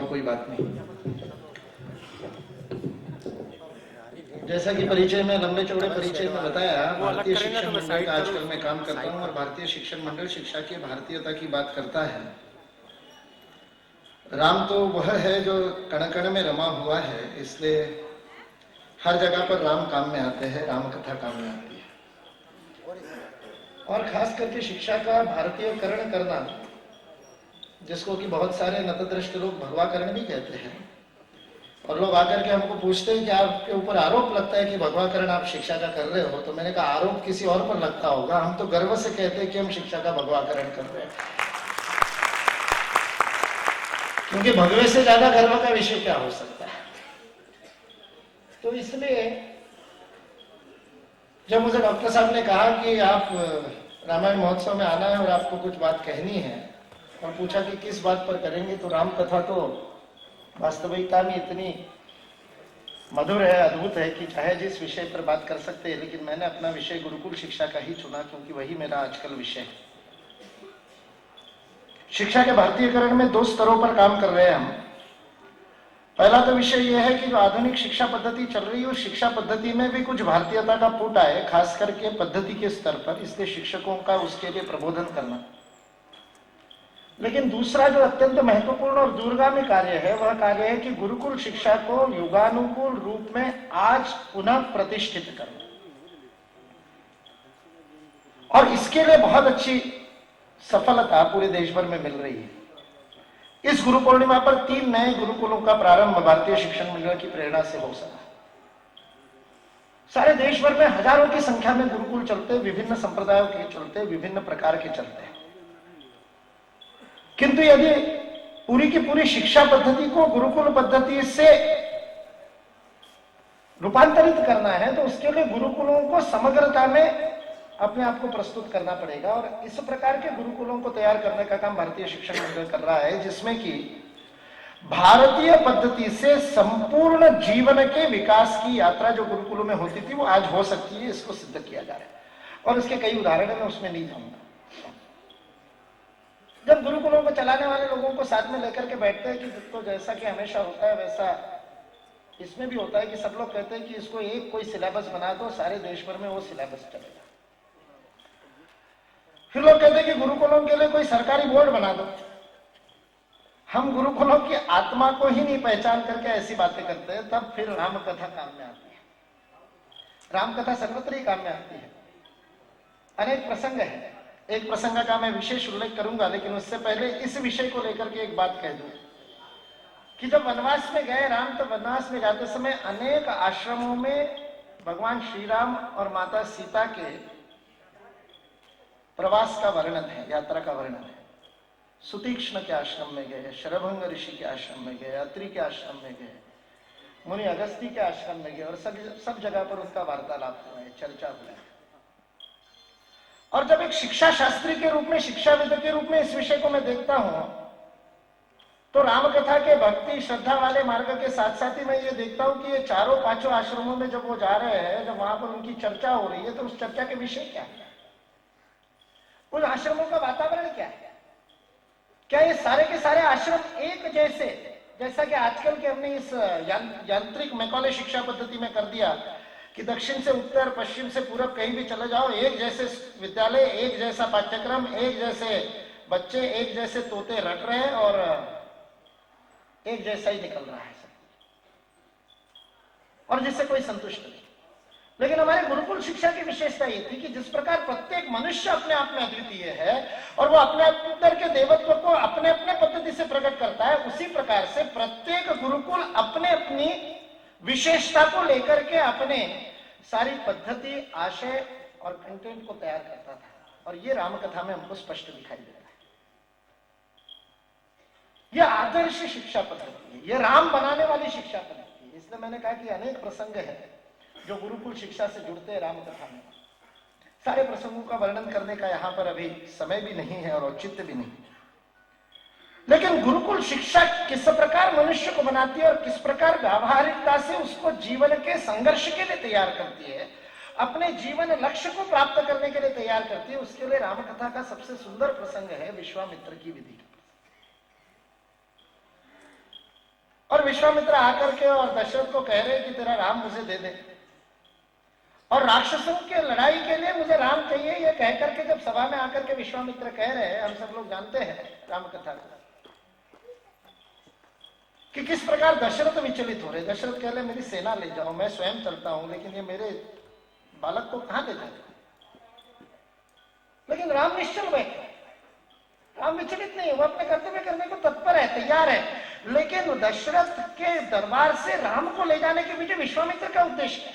कोई बात नहीं। जैसा कि परिचय में, लंबे चौड़े परिचय में बताया, भारतीय शिक्षण मंडल का आजकल मैं काम करता हूं और भारतीय शिक्षण मंडल शिक्षा की भारतीयता की बात करता है। राम तो वह है जो कण कण में रमा हुआ है, इसलिए हर जगह पर राम काम में आते हैं, राम कथा काम में आती है। और खास करके शिक्षा का भारतीयकरण करना, जिसको कि बहुत सारे नतदृष्ट लोग भगवाकरण भी कहते हैं, और लोग आकर के हमको पूछते हैं कि आपके ऊपर आरोप लगता है कि भगवाकरण आप शिक्षा का कर रहे हो। तो मैंने कहा आरोप किसी और पर लगता होगा, हम तो गर्व से कहते हैं कि हम शिक्षा का भगवाकरण कर रहे हैं, क्योंकि भगवे से ज्यादा गर्व का विषय क्या हो सकता है। तो इसलिए जब मुझे डॉक्टर साहब ने कहा कि आप रामायण महोत्सव में आना है और आपको कुछ बात कहनी है, और पूछा कि किस बात पर करेंगे, तो राम कथा तो वास्तविकता में इतनी मधुर है, अद्भुत है कि चाहे जिस विषय पर बात कर सकते हैं, लेकिन मैंने अपना विषय गुरुकुल शिक्षा का ही चुना, क्योंकि वही मेरा आजकल विषय है। शिक्षा के भारतीयकरण में 2 स्तरों पर काम कर रहे हैं हम। पहला तो विषय यह है कि जो आधुनिक शिक्षा पद्धति चल रही है, उस शिक्षा पद्धति में भी कुछ भारतीयता का पुट आए, खास करके पद्धति के स्तर पर, इसलिए शिक्षकों का उसके लिए प्रबोधन करना। लेकिन दूसरा जो अत्यंत महत्वपूर्ण और दूरगामी कार्य है, वह कार्य है कि गुरुकुल शिक्षा को युगानुकूल रूप में आज पुनः प्रतिष्ठित करना। और इसके लिए बहुत अच्छी सफलता पूरे देश भर में मिल रही है। इस गुरु पूर्णिमा पर 3 नए गुरुकुलों का प्रारंभ भारतीय शिक्षण मंडल की प्रेरणा से हो सका। सारे देश भर में हजारों की संख्या में गुरुकुल चलते, विभिन्न संप्रदायों के चलते, विभिन्न प्रकार के चलते हैं। किंतु यदि पूरी की पूरी शिक्षा पद्धति को गुरुकुल पद्धति से रूपांतरित करना है, तो उसके लिए गुरुकुलों को समग्रता में अपने आप को प्रस्तुत करना पड़ेगा। और इस प्रकार के गुरुकुलों को तैयार करने का काम भारतीय शिक्षण मंडल कर रहा है, जिसमें कि भारतीय पद्धति से संपूर्ण जीवन के विकास की यात्रा जो गुरुकुलों में होती थी, वो आज हो सकती है, इसको सिद्ध किया जा रहा है। और इसके कई उदाहरण मैं उसमें नहीं जाऊंगा। जब गुरुकुलों को चलाने वाले लोगों को साथ में लेकर के बैठते हैं कि तो जैसा कि हमेशा होता है, वैसा इसमें भी होता है कि सब लोग कहते हैं कि इसको एक कोई सिलेबस बना दो, सारे देश भर में वो सिलेबस चलेगा। फिर लोग कहते हैं कि गुरुकुलों के लिए कोई सरकारी बोर्ड बना दो। हम गुरुकुलों की आत्मा को ही नहीं पहचान करके ऐसी बातें करते हैं, तब फिर राम कथा काम में आती है। राम कथा सर्वत्र ही काम में आती है। अनेक प्रसंग है, एक प्रसंग का मैं विशेष उल्लेख करूंगा, लेकिन उससे पहले इस विषय को लेकर के एक बात कह दूं कि जब वनवास में गए राम, तो वनवास में जाते समय अनेक आश्रमों में भगवान श्री राम और माता सीता के प्रवास का वर्णन है, यात्रा का वर्णन है। सुतीक्ष्ण के आश्रम में गए, शरभंग ऋषि के आश्रम में गए, अत्रि के आश्रम में गए, मुनि अगस्ती के आश्रम में गए, और सब जगह पर उनका वार्तालाप हुआ है, चर्चा हुआ है। और जब एक शिक्षा शास्त्री के रूप में, शिक्षाविद के रूप में इस विषय को मैं देखता हूं, तो रामकथा के भक्ति श्रद्धा वाले मार्ग के साथ साथ ही मैं ये देखता हूं कि ये 4-5 आश्रमों में जब वो जा रहे हैं, जब वहां पर उनकी चर्चा हो रही है, तो उस चर्चा के विषय क्या है, उन आश्रमों का वातावरण क्या है। क्या ये सारे के सारे आश्रम एक जैसे, जैसा कि आजकल के हमने इस यांत्रिक मैकॉले शिक्षा पद्धति में कर दिया कि दक्षिण से उत्तर, पश्चिम से पूरब, कहीं भी चले जाओ, एक जैसे विद्यालय, एक जैसा पाठ्यक्रम, एक जैसे बच्चे, एक जैसे तोते रट रहे हैं और एक जैसा ही निकल रहा है सब, और जिससे कोई संतुष्ट नहीं। लेकिन हमारे गुरुकुल शिक्षा की विशेषता ये थी कि जिस प्रकार प्रत्येक मनुष्य अपने आप में अद्वितीय है और वो अपने अंदर के देवत्व को अपने अपने पद्धति से प्रकट करता है, उसी प्रकार से प्रत्येक गुरुकुल अपने अपनी विशेषता को लेकर के अपने सारी पद्धति, आशय और कंटेंट को तैयार करता था। और ये रामकथा में हमको स्पष्ट दिखाई देता है। यह आदर्श शिक्षा पद्धति है, यह राम बनाने वाली शिक्षा पद्धति है। इसलिए मैंने कहा कि अनेक प्रसंग है जो गुरुकुल शिक्षा से जुड़ते हैं रामकथा में। सारे प्रसंगों का वर्णन करने का यहां पर अभी समय भी नहीं है और औचित्य भी नहीं। लेकिन गुरुकुल शिक्षा किस प्रकार मनुष्य को बनाती है और किस प्रकार व्यावहारिकता से उसको जीवन के संघर्ष के लिए तैयार करती है, अपने जीवन लक्ष्य को प्राप्त करने के लिए तैयार करती है, उसके लिए रामकथा का सबसे सुंदर प्रसंग है विश्वामित्र की विधि। विश्वामित्र आकर के और दशरथ को कह रहे कि तेरा राम मुझे दे दे, और राक्षसों के लड़ाई के लिए मुझे राम चाहिए, ये कह करके जब सभा में आकर के विश्वामित्र कह रहे हैं, हम सब लोग जानते हैं राम कथा को, कि किस प्रकार दशरथ विचलित हो रहे। दशरथ कह रहे मेरी सेना ले जाओ, मैं स्वयं चलता हूं, लेकिन ये मेरे बालक को कहां ले जाए। लेकिन राम निश्चल बैठे, राम विचलित नहीं, वो अपने कर्तव्य करने को तत्पर है, तैयार है। लेकिन दशरथ के दरबार से राम को ले जाने के पीछे विश्वामित्र का उद्देश्य है।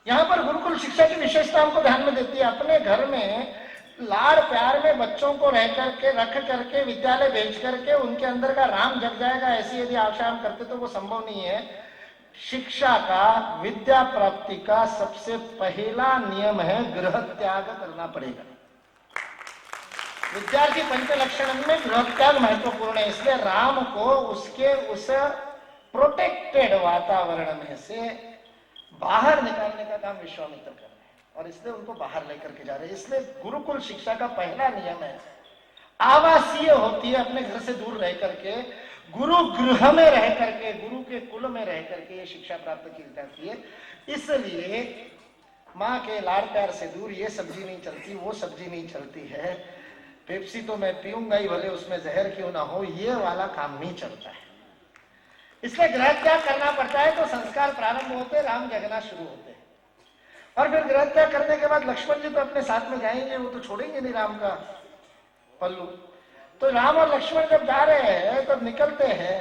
यहां पर गुरुकुल शिक्षा की विशेषता हमको ध्यान में देती है। अपने घर में लाड़ प्यार में बच्चों को रह करके रख करके विद्यालय भेज करके उनके अंदर का राम जग जाएगा, ऐसी यदि आशा हम करते तो वो संभव नहीं है। शिक्षा का, विद्या प्राप्ति का सबसे पहला नियम है गृह त्याग करना पड़ेगा। विद्यार्थी पंच लक्षण में गृह त्याग महत्वपूर्ण है। इसलिए राम को उसके उस प्रोटेक्टेड वातावरण में से बाहर निकालने का काम विश्वामित्र कर रहे हैं, और इसलिए उनको बाहर लेकर के जा रहे हैं। इसलिए गुरुकुल शिक्षा का पहला नियम है आवासीय होती है, अपने घर से दूर रह करके, गुरु गृह में रह करके, गुरु के कुल में रह करके ये शिक्षा प्राप्त की जाती है। इसलिए माँ के लाड़ प्यार से दूर ये सब्जी नहीं चलती, वो सब्जी नहीं चलती है, पेप्सी तो मैं पीऊंगा ही भले उसमें जहर क्यों ना हो, ये वाला काम नहीं चलता है। इसलिए गृह त्याग करना पड़ता है, तो संस्कार प्रारंभ होते, राम जगना शुरू होते हैं। और फिर गृह त्याग करने के बाद लक्ष्मण जी तो अपने साथ में जाएंगे, वो तो छोड़ेंगे नहीं राम का पल्लू। तो राम और लक्ष्मण जब जा रहे हैं तब निकलते हैं,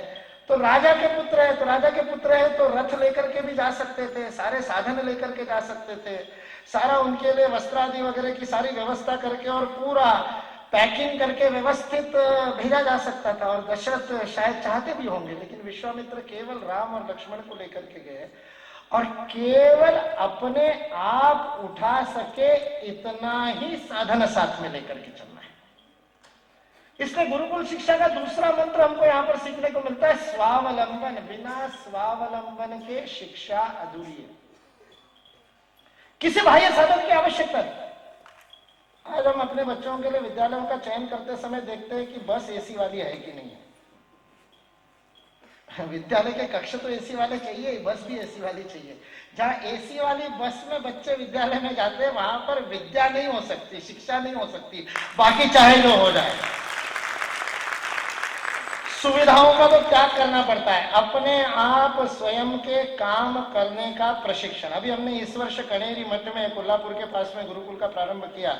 तो राजा के पुत्र है, तो राजा के पुत्र है तो रथ लेकर के भी जा सकते थे, सारे साधन लेकर के जा सकते थे, सारा उनके लिए वस्त्र आदि वगैरह की सारी व्यवस्था करके और पूरा पैकिंग करके व्यवस्थित भेजा जा सकता था। और दशरथ शायद चाहते भी होंगे, लेकिन विश्वामित्र केवल राम और लक्ष्मण को लेकर के गए, और केवल अपने आप उठा सके इतना ही साधन साथ में लेकर के चलना है। इसलिए गुरुकुल शिक्षा का दूसरा मंत्र हमको यहाँ पर सीखने को मिलता है, स्वावलंबन। बिना स्वावलंबन के शिक्षा अधूरी है, किसी बाह्य साधन की आवश्यकता नहीं। आज हम अपने बच्चों के लिए विद्यालयों का चयन करते समय देखते हैं कि बस एसी वाली है कि नहीं है। विद्यालय के कक्ष तो एसी वाले चाहिए, बस भी एसी वाली चाहिए। जहाँ एसी वाली बस में बच्चे विद्यालय में जाते हैं, वहां पर विद्या नहीं हो सकती, शिक्षा नहीं हो सकती, बाकी चाहे जो हो जाए। सुविधाओं का तो त्याग करना पड़ता है, अपने आप स्वयं के काम करने का प्रशिक्षण। अभी हमने इस वर्ष कनेरी मठ में कोल्हापुर के पास में गुरुकुल का प्रारंभ किया।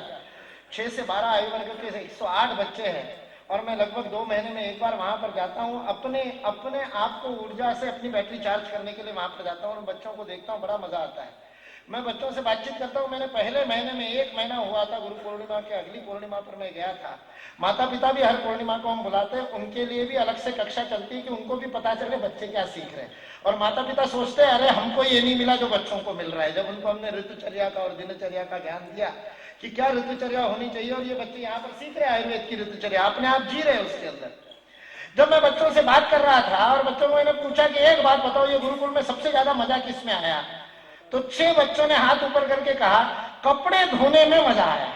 6 से 12 आयु वर्ग के 108 बच्चे हैं, और मैं लगभग 2 महीने में एक बार वहां पर जाता हूँ। अपने आप को ऊर्जा से अपनी बैटरी चार्ज करने के लिए वहां पर जाता हूँ और बच्चों को देखता हूँ, बड़ा मजा आता है। मैं बच्चों से बातचीत करता हूँ। मैंने पहले महीने में 1 महीना हुआ था, गुरु पूर्णिमा के अगली पूर्णिमा पर मैं गया था। माता पिता भी हर पूर्णिमा को हम बुलाते हैं, उनके लिए भी अलग से कक्षा चलती है कि उनको भी पता चले बच्चे क्या सीख रहे हैं। और माता पिता सोचते हैं अरे हमको ये नहीं मिला जो बच्चों को मिल रहा है। जब उनको हमने ऋतुचर्या का और दिनचर्या का ज्ञान दिया कि क्या ऋतुचर्या होनी चाहिए, और ये बच्चे यहाँ पर सीख रहे हैं आयुर्वेद की ऋतुचर्या, अपने आप जी रहे हैं उसके अंदर। जब मैं बच्चों से बात कर रहा था और बच्चों को मैंने पूछा कि एक बात बताओ, ये गुरुकुल में सबसे ज्यादा मजा किस में आया, तो 6 बच्चों ने हाथ ऊपर करके कहा कपड़े धोने में मजा आया।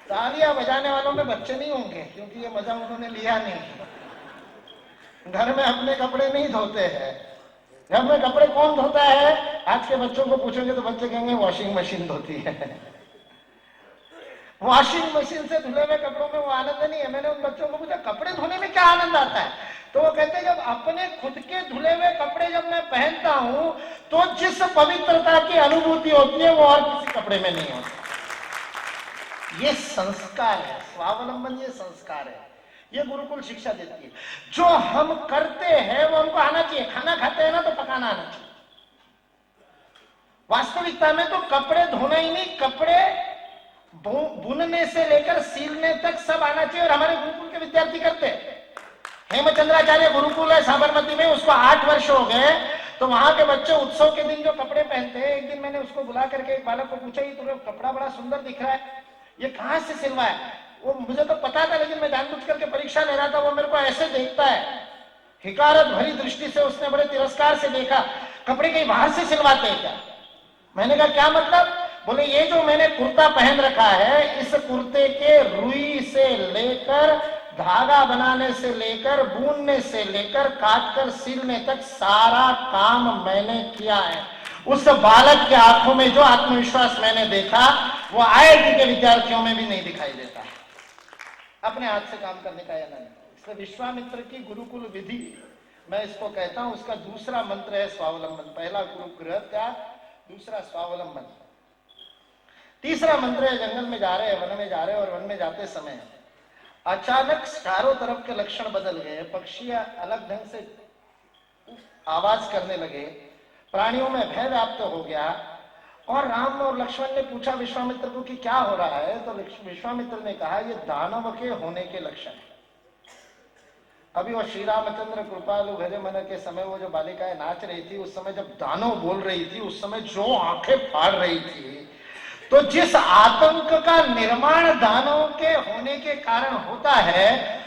तालियां बजाने वालों में बच्चे नहीं होंगे, क्योंकि ये मजा उन्होंने लिया नहीं। घर में अपने कपड़े नहीं धोते हैं। घर में कपड़े कौन धोता है? आज के बच्चों को पूछोगे तो बच्चे कहेंगे वॉशिंग मशीन धोती है। वॉशिंग मशीन से धुले हुए कपड़ों में वो आनंद नहीं है। मैंने उन बच्चों को पूछा कपड़े धोने में क्या आनंद आता है, तो वो कहते हैं जब अपने खुद के धुले हुए कपड़े जब मैं पहनता हूं तो जिस पवित्रता की अनुभूति होती है वो और किसी कपड़े में नहीं होती। ये संस्कार है, स्वावलंबन ये संस्कार है, ये गुरुकुल शिक्षा देती है। जो हम करते हैं वो हमको आना चाहिए। खाना खाते हैं ना तो पकाना आना चाहिए। वास्तविकता में तो कपड़े धोना ही नहीं, कपड़े बुनने से लेकर सीलने तक सब आना चाहिए। और हमारे गुरुकुल के विद्यार्थी करते हैं। हेमचंद्राचार्य गुरुकुल है साबरमती में, उसको 8 वर्ष हो गए। तो वहां के बच्चे उत्सव के दिन जो कपड़े पहनते हैं, एक दिन मैंने उसको बुला करके एक बालक को पूछा, ये तुम्हें कपड़ा बड़ा सुंदर दिख रहा है, ये कहां से सिलवाया? वो मुझे तो पता था, लेकिन मैं जानबूझ करके परीक्षा ले रहा था। वो मेरे को ऐसे देखता है, हिकारत भरी दृष्टि से उसने बड़े तिरस्कार से देखा, कपड़े कहीं बाहर से सिलवाते हैं क्या? मैंने कहा क्या मतलब? बोले ये जो मैंने कुर्ता पहन रखा है, इस कुर्ते के रुई से लेकर धागा बनाने से लेकर, बुनने से लेकर, काटकर सिलने तक सारा काम मैंने किया है। उस बालक के आंखों में जो आत्मविश्वास मैंने देखा वो आईआईटी के विद्यार्थियों में भी नहीं दिखाई देता है। अपने हाथ से काम करने का यह नहीं। इसलिए विश्वामित्र की गुरुकुल विधि मैं इसको कहता हूं, उसका दूसरा मंत्र है स्वावलंबन। पहला गुरु गृह त्याग, दूसरा स्वावलंबन। तीसरा मंत्र है जंगल में जा रहे हैं, वन में जा रहे हैं, और वन में जाते समय अचानक चारों तरफ के लक्षण बदल गए। पक्षी अलग ढंग से आवाज करने लगे, प्राणियों में भय व्याप्त हो गया। और राम और लक्ष्मण ने पूछा विश्वामित्र को कि क्या हो रहा है, तो विश्वामित्र ने कहा ये दानव के होने के लक्षण है। अभी वो श्री रामचंद्र कृपालु भजे मन के समय वो जो बालिकाएं नाच रही थी, उस समय जब दानव बोल रही थी, उस समय जो आंखें फाड़ रही थी, तो जिस आतंक का निर्माण दानव के होने के कारण होता है,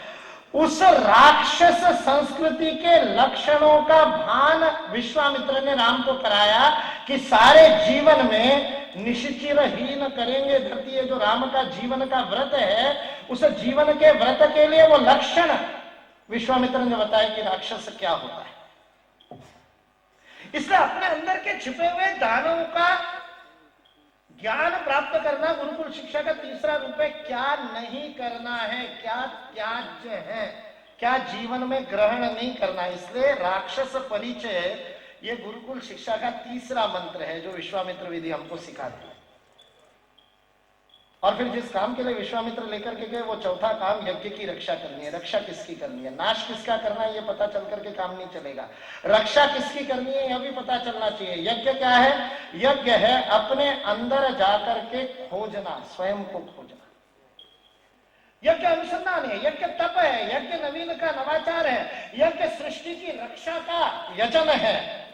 उस राक्षस संस्कृति के लक्षणों का भान विश्वामित्र ने राम को कराया कि सारे जीवन में निश्चिरहीन करेंगे धरती। ये जो राम का जीवन का व्रत है, उस जीवन के व्रत के लिए वो लक्षण विश्वामित्र ने बताया कि राक्षस क्या होता है। इसलिए अपने अंदर के छिपे हुए दानव का ज्ञान प्राप्त करना गुरुकुल शिक्षा का तीसरा रूप है। क्या नहीं करना है, क्या त्याज्य है, क्या जीवन में ग्रहण नहीं करना। इसलिए राक्षस परिचय ये गुरुकुल शिक्षा का तीसरा मंत्र है जो विश्वामित्र विधि हमको सिखाती है। और फिर जिस काम के लिए विश्वामित्र लेकर के गए, वो चौथा काम यज्ञ की रक्षा करनी है। रक्षा किसकी करनी है, नाश किसका करना है, ये पता चल करके काम नहीं चलेगा। रक्षा किसकी करनी है, यह भी पता चलना चाहिए। यज्ञ क्या है, यज्ञ है अपने अंदर जाकर के खोजना, स्वयं को खोजना। यज्ञ अनुसंधान है, यज्ञ तप है, यज्ञ नवीन का नवाचार है, यज्ञ सृष्टि की रक्षा का यजन है,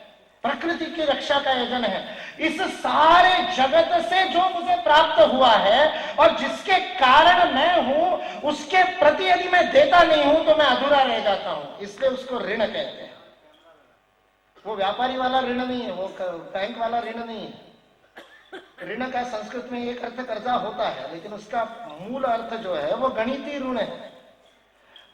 प्रकृति की रक्षा का यजन है। इस सारे जगत से जो मुझे प्राप्त हुआ है और जिसके कारण मैं हूं, उसके प्रति यदि मैं देता नहीं हूं तो मैं अधूरा रह जाता हूं। इसलिए उसको ऋण कहते हैं। वो व्यापारी वाला ऋण नहीं है, वो बैंक वाला ऋण नहीं है। ऋण का संस्कृत में एक अर्थ कर्जा होता है, लेकिन उसका मूल अर्थ जो है वो गणितीय ऋण है।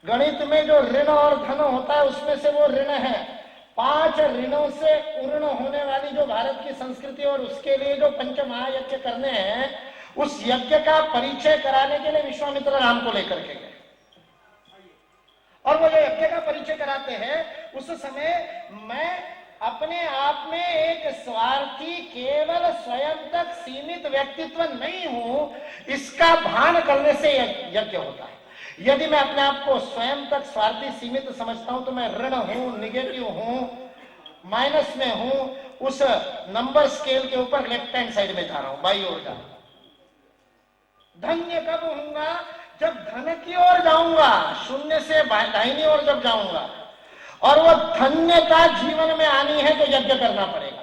गणित में जो ऋण और धन होता है उसमें से वो ऋण है। 5 ऋणों से पूर्ण होने वाली जो भारत की संस्कृति और उसके लिए जो पंच महायज्ञ करने हैं, उस यज्ञ का परिचय कराने के लिए विश्वामित्र राम को लेकर के गए। और वो जो यज्ञ का परिचय कराते हैं, उस समय मैं अपने आप में एक स्वार्थी केवल स्वयं तक सीमित व्यक्तित्व नहीं हूं, इसका भान करने से यज्ञ होता है। यदि मैं अपने आप को स्वयं तक स्वार्थी सीमित समझता हूं तो मैं ऋण हूं, निगेटिव हूं, माइनस में हूं। उस नंबर स्केल के ऊपर लेफ्ट हैंड साइड में जा रहा हूं, बाई ओर जा रहा हूं। धन्य कब होऊंगा, जब धन की ओर जाऊंगा, शून्य से दाहिनी ओर जब जाऊंगा। और वो धन्यता जीवन में आनी है तो यज्ञ करना पड़ेगा,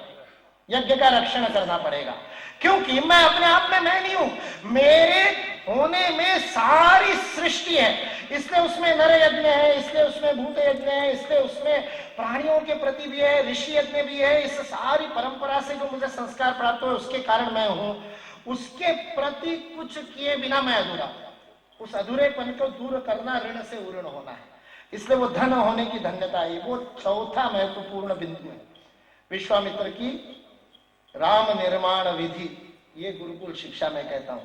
यज्ञ का रक्षण करना पड़ेगा। क्योंकि मैं अपने आप में मैं नहीं हूं, मेरे होने में सारी सृष्टि है। इसलिए उसमें नर यज्ञ है, इसलिए उसमें भूत यज्ञ है, इसलिए उसमें प्राणियों के प्रति भी है, ऋषि यज्ञ भी है। इस सारी परंपरा से जो मुझे संस्कार प्राप्त हुए उसके कारण मैं हूं। उसके प्रति कुछ किए बिना मैं अधूरा हूं। उस अधूरेपन को दूर करना ऋण से उऋण होना है। इसलिए वो धन होने की धन्यता है। वो चौथा महत्वपूर्ण बिंदु है विश्वामित्र की राम निर्माण विधि। ये गुरुकुल शिक्षा में कहता हूं,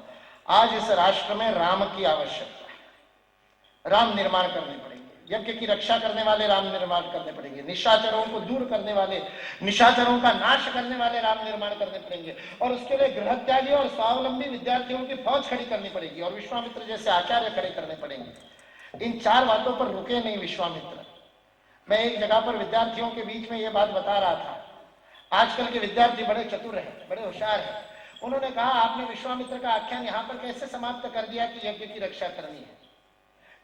आज इस राष्ट्र में राम की आवश्यकता है। राम निर्माण करने पड़ेंगे, यज्ञ की रक्षा करने वाले राम निर्माण करने पड़ेंगे, निशाचरों को दूर करने वाले, निशाचरों का नाश करने वाले राम निर्माण करने पड़ेंगे। और उसके लिए गृह त्यागी और स्वावलंबी विद्यार्थियों की फौज खड़ी करनी पड़ेगी और विश्वामित्र जैसे आचार्य खड़े करने पड़ेंगे। इन 4 बातों पर रुके नहीं विश्वामित्र। मैं एक जगह पर विद्यार्थियों के बीच में यह बात बता रहा था। आजकल के विद्यार्थी बड़े चतुर हैं, बड़े होशियार हैं। उन्होंने कहा आपने विश्वामित्र का आख्यान यहाँ पर कैसे समाप्त कर दिया कि यज्ञ की रक्षा करनी है,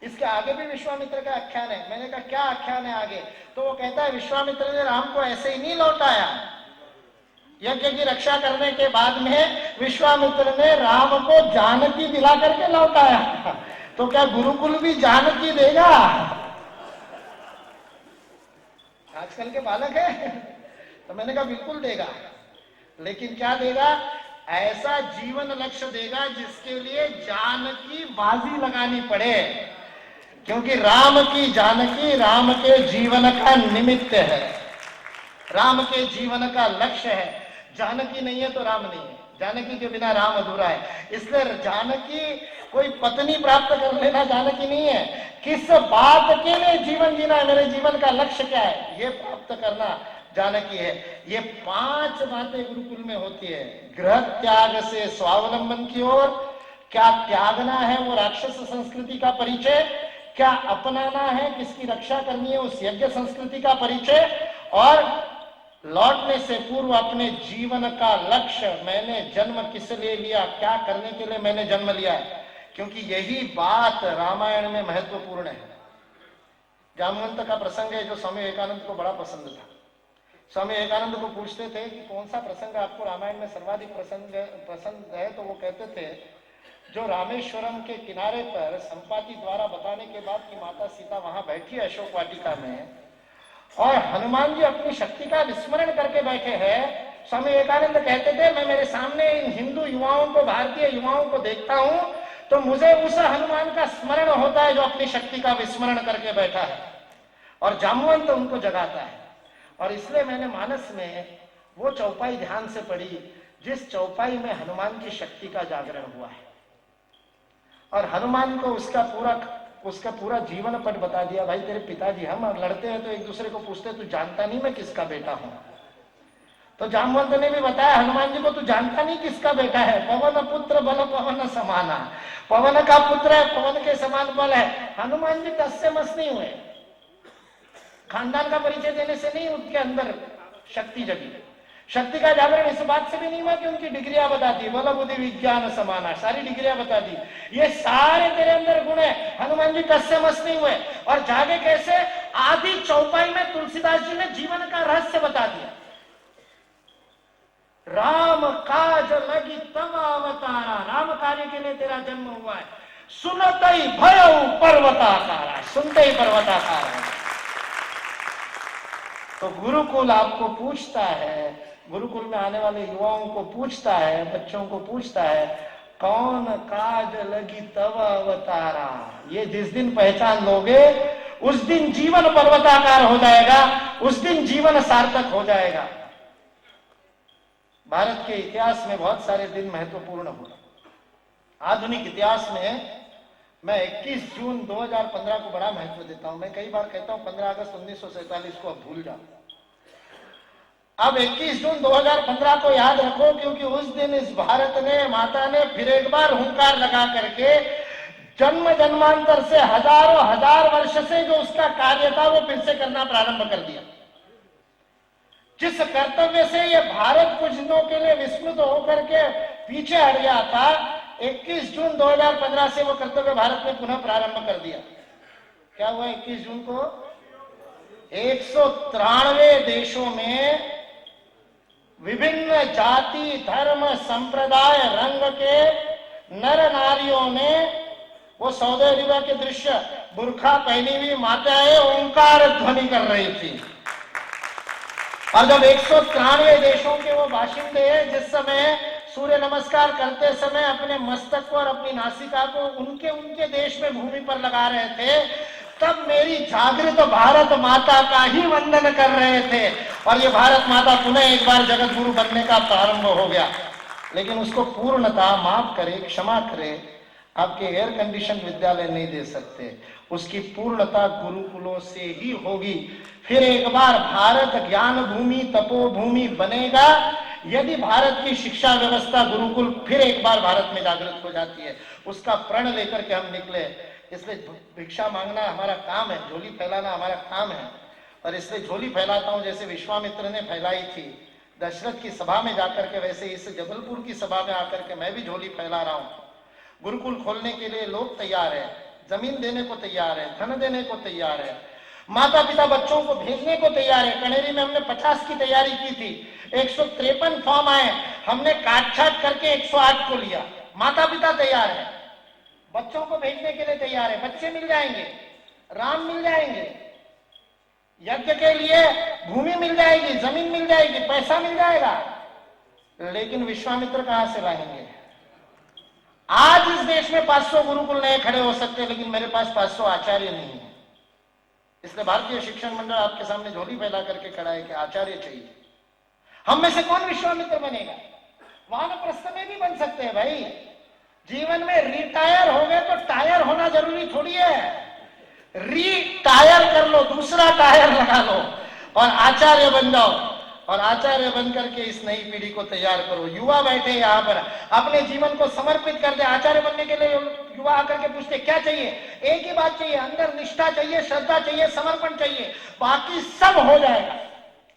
इसके आगे भी विश्वामित्र का आख्यान है। मैंने कहा क्या आख्यान है आगे, तो वो कहता है विश्वामित्र ने राम को ऐसे ही नहीं लौटाया। यज्ञ की रक्षा करने के बाद में विश्वामित्र ने राम को जानकी दिला करके लौटाया। तो क्या गुरुकुल भी जानकी देगा? आजकल के बालक है। तो मैंने कहा बिल्कुल देगा, लेकिन क्या देगा, ऐसा जीवन लक्ष्य देगा जिसके लिए जान की बाजी लगानी पड़े। क्योंकि राम की जानकी राम के जीवन का निमित्त है, राम के जीवन का लक्ष्य है। जानकी नहीं है तो राम नहीं है, जानकी के बिना राम अधूरा है। इसलिए जानकी कोई पत्नी प्राप्त कर लेना जानकी नहीं है, किस बात के लिए जीवन जीना है, मेरे जीवन का लक्ष्य क्या है, ये प्राप्त करना जानकी है। ये 5 बातें गुरुकुल में होती है। गृह त्याग से स्वावलंबन की ओर, क्या त्यागना है वो राक्षस संस्कृति का परिचय, क्या अपनाना है, किसकी रक्षा करनी है उस यज्ञ संस्कृति का परिचय, और लौटने से पूर्व अपने जीवन का लक्ष्य, मैंने जन्म किस लिए लिया, क्या करने के लिए मैंने जन्म लिया है। क्योंकि यही बात रामायण में महत्वपूर्ण है। जामवंत का प्रसंग है जो स्वामी विवेकानंद को बड़ा पसंद था। स्वामी विवेकानंद को पूछते थे कि कौन सा प्रसंग आपको रामायण में सर्वाधिक पसंद है, तो वो कहते थे जो रामेश्वरम के किनारे पर संपाति द्वारा बताने के बाद कि माता सीता वहां बैठी है अशोक वाटिका में, और हनुमान जी अपनी शक्ति का विस्मरण करके बैठे हैं। स्वामी विवेकानंद कहते थे मैं मेरे सामने इन हिंदू युवाओं को, भारतीय युवाओं को देखता हूं तो मुझे उस हनुमान का स्मरण होता है जो अपनी शक्ति का विस्मरण करके बैठा है, और जामवंत उनको जगाता है। और इसलिए मैंने मानस में वो चौपाई ध्यान से पढ़ी जिस चौपाई में हनुमान की शक्ति का जागरण हुआ है, और हनुमान को उसका पूरा जीवन पट बता दिया। भाई तेरे पिताजी, हम लड़ते हैं तो एक दूसरे को पूछते तू जानता नहीं मैं किसका बेटा हूं, तो जामवंत ने भी बताया हनुमान जी को तू जानता नहीं किसका बेटा है। पवन पुत्र बल पवन समाना, पवन का पुत्र है, पवन के समान बल है। हनुमान जी टस से मस नहीं हुए, खानदान का परिचय देने से नहीं उनके अंदर शक्ति जगी। शक्ति का जागरण इस बात से भी नहीं हुआ कि उनकी डिग्रियां बता दी, बल बुद्धि विज्ञान समाना, सारी डिग्रियां बता दी, ये सारे तेरे अंदर गुण है। हनुमान जी टस से मस नहीं हुए, और जागे कैसे, आदि चौपाई में तुलसीदास जी ने जीवन का रहस्य बता दिया। राम काज लगी तब अवतारा, राम कार्य के लिए तेरा जन्म हुआ है। सुनते ही भयउ पर्वताकारा, सुनते ही पर्वताकारा। तो गुरुकुल आपको पूछता है, गुरुकुल में आने वाले युवाओं को पूछता है, बच्चों को पूछता है, कौन काज लगी तब अवतारा। ये जिस दिन पहचान लोगे उस दिन जीवन पर्वताकार हो जाएगा, उस दिन जीवन सार्थक हो जाएगा। भारत के इतिहास में बहुत सारे दिन महत्वपूर्ण हुए। आधुनिक इतिहास में मैं 21 जून 2015 को बड़ा महत्व देता हूं। मैं कई बार कहता हूं 15 अगस्त 1947 को अब भूल जाओ। अब 21 जून 2015 को याद रखो, क्योंकि उस दिन इस भारत ने, माता ने फिर एक बार हुंकार लगा करके जन्म जन्मांतर से हजारों हजार वर्ष से जो उसका कार्य था वो फिर से करना प्रारंभ कर दिया। जिस कर्तव्य से ये भारत कुछ दिनों के लिए विस्मृत होकर के पीछे हट गया था, 21 जून 2015 से वो कर्तव्य भारत ने पुनः प्रारंभ कर दिया। क्या हुआ 21 जून को? 193 देशों में विभिन्न जाति, धर्म, संप्रदाय, रंग के नर नारियों ने वो सऊदी अरबिया के दृश्य, बुर्खा पहनी हुई माताएं ओंकार ध्वनि कर रही थी। और जब 193 देशों के वो बाशिंदे जिस समय सूर्य नमस्कार करते समय अपने मस्तक को और अपनी नासिका को उनके देश में भूमि पर लगा रहे थे, तब मेरी जागृत भारत माता का ही वंदन कर रहे थे। और ये भारत माता पुनः एक बार जगत गुरु बनने का प्रारंभ हो गया। लेकिन उसको पूर्णता, माफ करे, क्षमा करे, आपके एयर कंडीशन विद्यालय नहीं दे सकते। उसकी पूर्णता गुरुकुलों से ही होगी। फिर एक बार भारत ज्ञान भूमि, तपोभूमि बनेगा यदि भारत की शिक्षा व्यवस्था, गुरुकुल फिर एक बार भारत में जागृत हो जाती है। उसका प्रण लेकर के हम निकले। इसलिए भिक्षा मांगना हमारा काम है, झोली फैलाना हमारा काम है। और इसलिए झोली फैलाता हूं जैसे विश्वामित्र ने फैलाई थी दशरथ की सभा में जाकर के, वैसे इस जबलपुर की सभा में आकर के मैं भी झोली फैला रहा हूं। गुरुकुल खोलने के लिए लोग तैयार है, जमीन देने को तैयार है, धन देने को तैयार है, माता पिता बच्चों को भेजने को तैयार है। कनेरी में हमने 50 की तैयारी की थी, 153 फॉर्म आए, हमने काट छाट करके 108 को लिया। माता पिता तैयार है, बच्चों को भेजने के लिए तैयार है, बच्चे मिल जाएंगे, राम मिल जाएंगे, यज्ञ के लिए भूमि मिल जाएगी, जमीन मिल जाएगी, पैसा मिल जाएगा। लेकिन विश्वामित्र कहां से लाएंगे? आज इस देश में 500 गुरुकुल नए खड़े हो सकते हैं, लेकिन मेरे पास 500 आचार्य नहीं है। इसलिए भारतीय शिक्षण मंडल आपके सामने झोली फैला करके खड़ा है कि आचार्य चाहिए। हम में से कौन विश्वामित्र बनेगा? वानप्रस्थ में भी बन सकते हैं भाई। जीवन में रिटायर हो गए तो टायर होना जरूरी थोड़ी है। रिटायर कर लो, दूसरा टायर लगा लो और आचार्य बन जाओ। और आचार्य बन करके इस नई पीढ़ी को तैयार करो। युवा बैठे यहाँ पर अपने जीवन को समर्पित कर दे। आचार्य बनने के लिए युवा आकर के पूछते क्या चाहिए? एक ही बात चाहिए, अंदर निष्ठा चाहिए, श्रद्धा चाहिए, समर्पण चाहिए, बाकी सब हो जाएगा।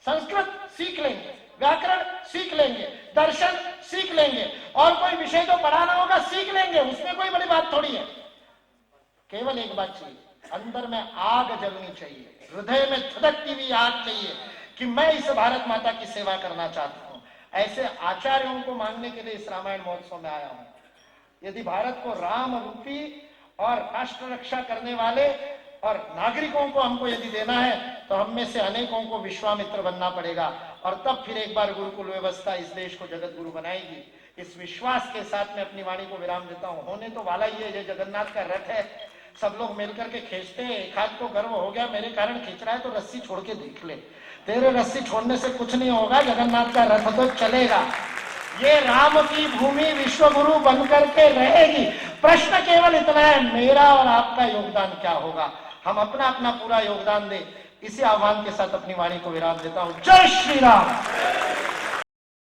संस्कृत सीख लेंगे, व्याकरण सीख लेंगे, दर्शन सीख लेंगे, और कोई विषय तो पढ़ाना होगा सीख लेंगे, उसमें कोई बड़ी बात थोड़ी है। केवल एक बात चाहिए, अंदर में आग जलनी चाहिए, हृदय में धधकती हुई आग चाहिए कि मैं इस भारत माता की सेवा करना चाहता हूं। ऐसे आचार्यों को मांगने के लिए इस रामायण महोत्सव में आया हूं। यदि भारत को राम रूपी और राष्ट्र रक्षा करने वाले और नागरिकों को हमको यदि देना है, तो हम में से अनेकों को विश्वामित्र बनना पड़ेगा, और तब फिर एक बार गुरुकुल व्यवस्था इस देश को जगत गुरु बनाएगी। इस विश्वास के साथ में अपनी वाणी को विराम देता हूं। होने तो वाला ही है, ये जगन्नाथ का रथ है, सब लोग मिलकर के खींचते हैं। एक हाथ को गर्व हो गया मेरे कारण खींच रहा है, तो रस्सी छोड़ के देख ले। तेरे रस्सी छोड़ने से कुछ नहीं होगा, जगन्नाथ का रथ तो चलेगा। ये राम की भूमि विश्व गुरु बनकर के रहेगी। प्रश्न केवल इतना है, मेरा और आपका योगदान क्या होगा? हम अपना अपना पूरा योगदान दे। इसी आह्वान के साथ अपनी वाणी को विराम देता हूं। जय श्री राम।